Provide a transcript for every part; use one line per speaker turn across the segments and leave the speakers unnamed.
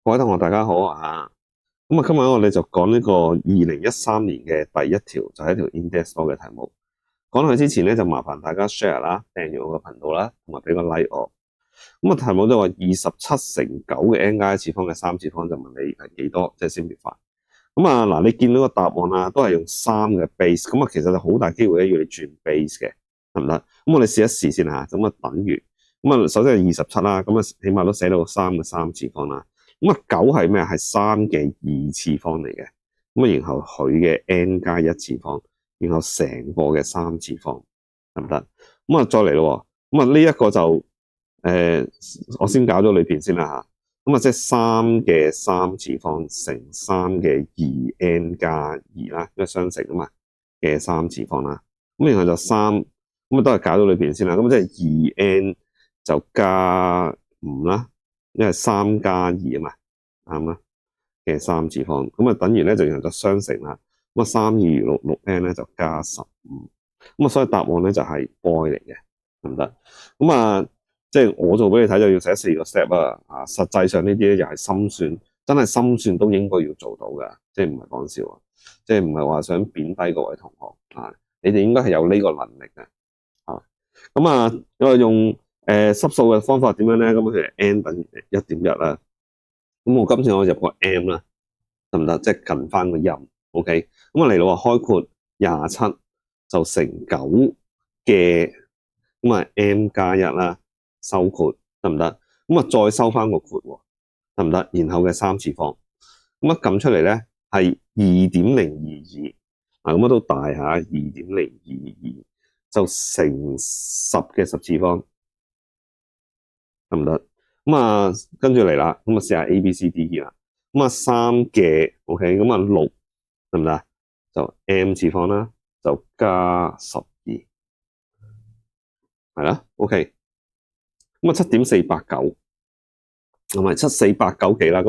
各位同學大家好啊！今日我哋就講呢個2013年嘅第一條，就係一條 index law 嘅題目。講落去之前咧，就麻煩大家 share 啦，訂閱我個頻道啦，同埋俾個 like 我。題目就話27×9嘅 n 加一次方嘅三次方，就問你係幾多，即係 simplify。嗱，你見到個答案啦，都係用3嘅 base。其實就好大機會咧要你轉 base 嘅，得唔得？我哋試一試先吓。等於首先係27啦，起碼都寫到3嘅三次方啦。9係咩？係3嘅2次方嚟嘅。然後佢嘅 n 加一次方，然後成個嘅3次方，得唔得？再嚟咯。呢一個就我先搞咗裏邊先啦吓。即係3嘅3次方乘3嘅2n 加2啦，因為相乘啊嘛嘅3次方啦。然後就3，都係搞咗裏邊先啦。即係 2n 就加5啦。因為3加2啊嘛，啱啦嘅3次方，等於咧就然後就相乘啦。3×2=6，6n 咧就加15。所以答案咧就係 boy 嚟嘅，得唔得？即係我做俾你睇就要寫4個 step 啊。實際上呢啲咧又係心算，真係心算都應該要做到噶，即係唔係講笑啊，即係唔係話想貶低各位同學啊，你哋應該係有呢個能力嘅。因為用濕數嘅方法點樣咧？譬如 n 等於 1.1 啦。我今次我入個 m 啦，得唔得？即係近翻個音。OK。嚟到話開括27就乘9嘅m 加1啦，收括得唔得？再收翻個括喎，得唔得？然後嘅3次方，撳出嚟咧係2.022啊，都大下2.022就乘10嘅10次方。得唔得？跟住嚟啦，試下 A、B、C、D、E 啦。3嘅 OK，6得唔得？就 m 次方啦，就加12，係啦 OK。7.489，同埋7489幾啦。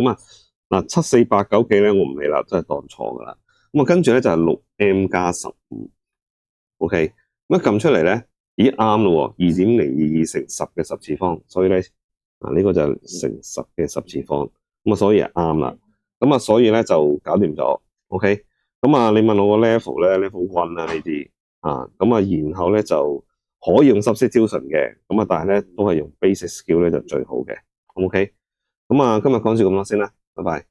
7489幾咧，我唔理啦，真係當錯噶啦。跟住咧就係6m 加15 OK。撳出嚟咧，咦啱咯喎，2.022乘10嘅10次方，所以咧呢個就係乘10嘅10次方，所以係啱啦。所以咧就搞掂咗 OK。你問我個 level 咧 level 1啦呢啲然後咧就可以用 substitution 嘅，但係咧都係用 basic skill 咧就最好嘅 OK。今日講住咁多先啦，拜拜。